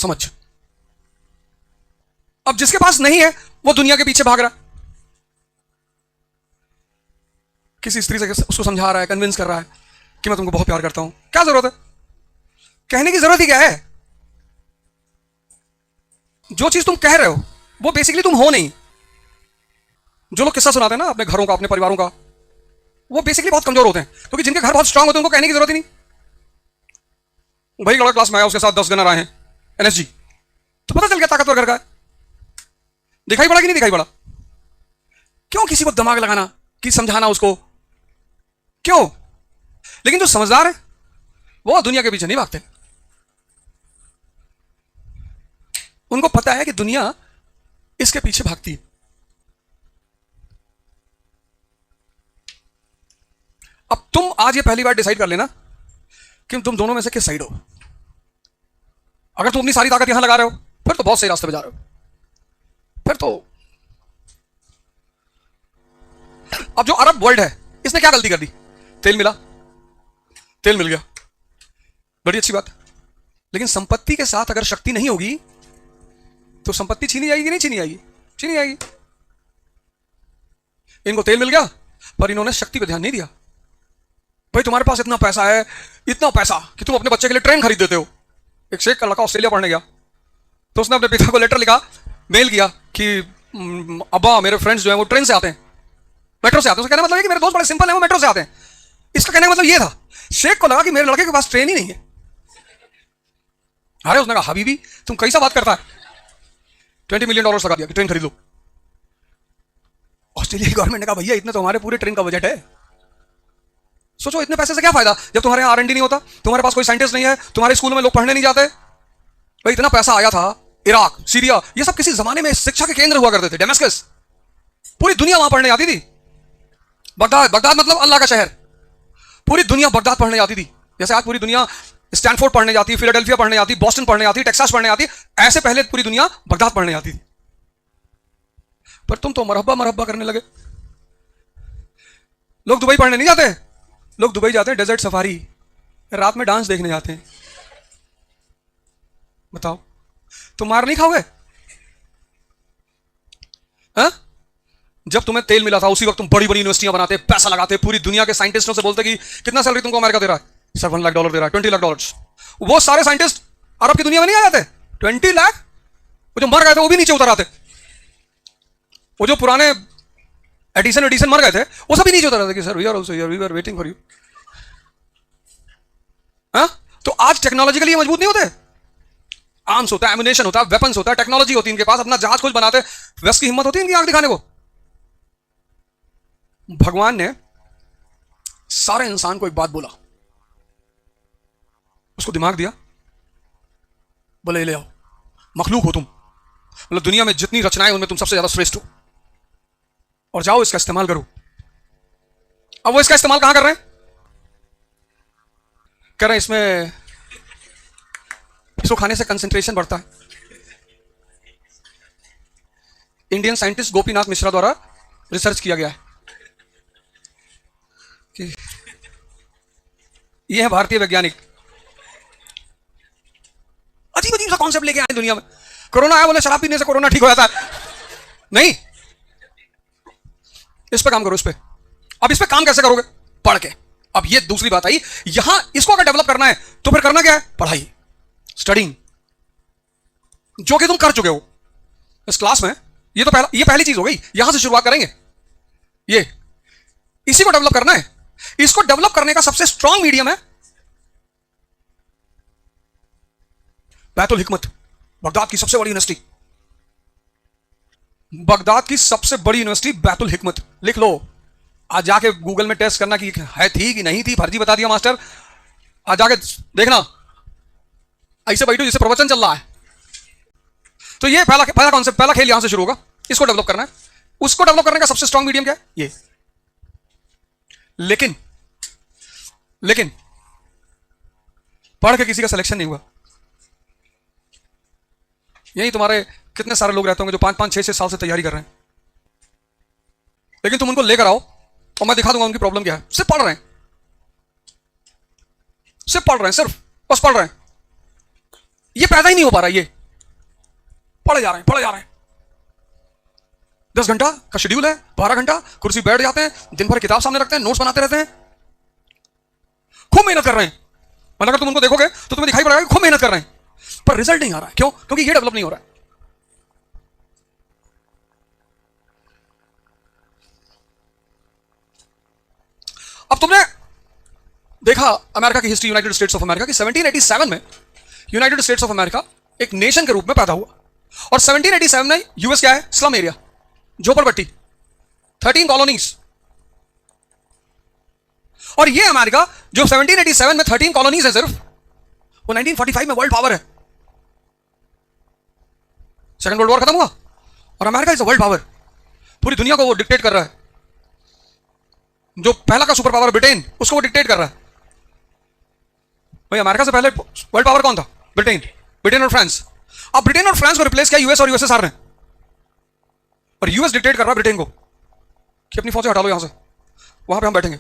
समझ। अब जिसके पास नहीं है वो दुनिया के पीछे भाग रहा है, किसी स्त्री से उसको समझा रहा है, कन्विंस कर रहा है कि मैं तुमको बहुत प्यार करता हूं। क्या जरूरत है? कहने की जरूरत ही क्या है? जो चीज तुम कह रहे हो वो बेसिकली तुम हो नहीं। जो लोग किस्सा सुनाते हैं ना अपने घरों का, अपने परिवारों का, वो बेसिकली बहुत कमजोर होते हैं, क्योंकि जिनके घर बहुत स्ट्रांग होते हैं उनको कहने की जरूरत ही नहीं। भाई लड़का क्लास में आया, उसके साथ 10 गनर आए हैं एनएसजी, तो पता चल गया ताकतवर घर का है। दिखाई पड़ा कि नहीं दिखाई पड़ा? क्यों किसी को दिमाग लगाना कि समझाना उसको, क्यों? लेकिन जो समझदार है वो दुनिया के पीछे नहीं भागते। उनको पता है कि दुनिया इसके पीछे भागती है। अब तुम आज ये पहली बार डिसाइड कर लेना कि तुम दोनों में से किस साइड हो। अगर तुम अपनी सारी ताकत यहां लगा रहे हो फिर तो बहुत सही रास्ते पे जा रहे हो। फिर तो अब जो अरब वर्ल्ड है इसने क्या गलती कर दी? तेल मिला, तेल मिल गया, बड़ी अच्छी बात। लेकिन संपत्ति के साथ अगर शक्ति नहीं होगी तो संपत्ति छीनी जाएगी कि नहीं छीनी जाएगी? छीनी जाएगी। इनको तेल मिल गया पर इन्होंने शक्ति पे ध्यान नहीं दिया। भाई तुम्हारे पास इतना पैसा है, इतना पैसा कि तुम अपने बच्चे के लिए ट्रेन खरीद देते हो। एक शेख का लड़का ऑस्ट्रेलिया पढ़ने गया तो उसने अपने पिता को लेटर लिखा, मेल किया कि अब्बा मेरे फ्रेंड्स जो हैं वो ट्रेन से आते हैं, मेट्रो से आते हैं। उसका कहना मतलब है कि मेरे दोस्त बड़े सिंपल हैं, वो मेट्रो से आते हैं। इसका कहने का मतलब ये था, शेख को लगा कि मेरे लड़के के पास ट्रेन ही नहीं है। अरे उसने कहा हबीबी तुम कैसा बात करता है, $20 मिलियन लगा दिया कि ट्रेन खरीद लो। ऑस्ट्रेलिया की गवर्नमेंट ने कहा भैया इतना तो हमारे पूरे ट्रेन का बजट है। सोचो इतने पैसे से क्या फायदा जब तुम्हारे यहाँ R&D नहीं होता, तुम्हारे पास कोई साइंटिस्ट नहीं है, तुम्हारे स्कूल में लोग पढ़ने नहीं जाते। भाई इतना पैसा आया था, इराक, सीरिया, ये सब किसी जमाने में शिक्षा के केंद्र हुआ करते थे। डेमास्कस, पूरी दुनिया वहां पढ़ने जाती थी। बगदाद, बगदाद मतलब अल्लाह का शहर, पूरी दुनिया बगदाद पढ़ने जाती थी। जैसे आज पूरी दुनिया स्टैनफोर्ड पढ़ने जाती, फिलाडेल्फिया पढ़ने जाती, बॉस्टन पढ़ने जाती, टेक्सास पढ़ने जाती, ऐसे पहले पूरी दुनिया बगदाद पढ़ने जाती थी। पर तुम तो मरहबा मरहबा करने लगे। लोग दुबई पढ़ने नहीं जाते, लोग दुबई जाते हैं डेजर्ट सफारी, रात में डांस देखने जाते हैं। बताओ तुम मार नहीं खाओगे? हाँ? जब तुम्हें तेल मिला था उसी वक्त तुम बड़ी बड़ी यूनिवर्सिटियां बनाते, पैसा लगाते, पूरी दुनिया के साइंटिस्टों से बोलते कि कितना सैलरी तुमको अमेरिका दे रहा है? सर $1 लाख दे रहा है, $20 लाख। वो सारे साइंटिस्ट अरब की दुनिया में नहीं आ जाते? 20 लाख। वो जो मर गए थे वो भी नीचे उतर आते। वो जो पुराने एडिसन मर गए थे वो सभी नीचे उतर आते कि sir we are also here, we are waiting for you. हाँ? तो आज टेक्नोलॉजिकली मजबूत नहीं होते? आर्म्स होता है, एमुनेशन होता है, वेपन्स होता है, टेक्नोलॉजी होती है इनके पास, अपना जहाज कुछ बनाते। वेस्ट की हिम्मत होती है इनकी आंख दिखाने को? भगवान ने सारे इंसान को एक बात बोला, उसको दिमाग दिया, बोले ले आओ, मखलूक हो तुम, मतलब दुनिया में जितनी रचनाएं उनमें तुम सबसे ज्यादा श्रेष्ठ हो, और जाओ इसका इस्तेमाल करो। अब वो इसका इस्तेमाल कहां कर रहे हैं? कह रहे हैं इसमें इसको खाने से कंसंट्रेशन बढ़ता है। इंडियन साइंटिस्ट गोपीनाथ मिश्रा द्वारा रिसर्च किया गया है कि ये है भारतीय वैज्ञानिक, अजीब अजीब सा कॉन्सेप्ट लेके आए दुनिया में। कोरोना आया बोले शराब पीने से कोरोना ठीक हो जाता है, नहीं। इस पे काम करो, इस पे। अब इस पे काम कैसे करोगे? पढ़ के। अब ये दूसरी बात आई, यहां इसको अगर डेवलप करना है तो फिर करना क्या है? पढ़ाई, स्टडिंग, जो कि तुम कर चुके हो इस क्लास में। ये तो ये पहली चीज हो गई, यहां से शुरुआत करेंगे। ये इसी को डेवलप करना है। इसको डेवलप करने का सबसे स्ट्रांग मीडियम है बैतुल हिकमत, बगदाद की सबसे बड़ी यूनिवर्सिटी। बगदाद की सबसे बड़ी यूनिवर्सिटी बैतुल हिकमत, लिख लो। आज जाके गूगल में टेस्ट करना कि है थी कि नहीं थी, फर्जी बता दिया मास्टर। आज जाके देखना, ऐसे बैठो जिससे प्रवचन चल रहा है। तो ये पहला कॉन्सेप्ट, पहला खेल यहां से शुरू होगा। इसको डेवलप करना है। उसको डेवलप करने का सबसे स्ट्रांग मीडियम क्या है? ये। लेकिन पढ़ के किसी का सिलेक्शन नहीं हुआ। यही तुम्हारे कितने सारे लोग रहते होंगे जो 5-5, 6-6 साल से तैयारी कर रहे हैं, लेकिन तुम उनको लेकर आओ और मैं दिखा दूंगा उनकी प्रॉब्लम क्या है। सिर्फ पढ़ रहे हैं, सिर्फ बस पढ़ रहे हैं। ये पैदा ही नहीं हो पा रहा, ये पढ़े जा रहे हैं 10 घंटा का शेड्यूल है, 12 घंटा कुर्सी बैठ जाते हैं, दिन भर किताब सामने रखते हैं, नोट्स बनाते रहते हैं, खूब मेहनत कर रहे हैं। मतलब अगर तुम उनको देखोगे तो तुम्हें दिखाई पड़ेगा कि खूब मेहनत कर रहे हैं, पर रिजल्ट नहीं आ रहा है। क्यों? क्योंकि ये डेवलप नहीं हो रहा है। अब तुमने देखा अमेरिका की history, United states of America की 1787 में यूनाइटेड स्टेट्स ऑफ अमेरिका एक नेशन के रूप में पैदा हुआ, और 1787 में यूएस क्या है? स्लम एरिया, झोपड़पट्टी, 13 कॉलोनीज। और ये अमेरिका जो 1787 में 13 कॉलोनीज है सिर्फ, वो 1945 में वर्ल्ड पावर है। सेकंड वर्ल्ड वॉर खत्म हुआ और America is a world power, पूरी दुनिया को वो डिक्टेट कर रहा है। जो पहला का सुपर पावर ब्रिटेन, उसको वो डिक्टेट कर रहा है। भाई अमेरिका से पहले वर्ल्ड पावर कौन था? ब्रिटेन और फ्रांस। अब ब्रिटेन और फ्रांस को रिप्लेस किया यूएस और यूएसएसआर ने, और यूएस डिक्टेट कर रहा है ब्रिटेन को कि अपनी फौजें हटा लो यहां से, वहां पे हम बैठेंगे।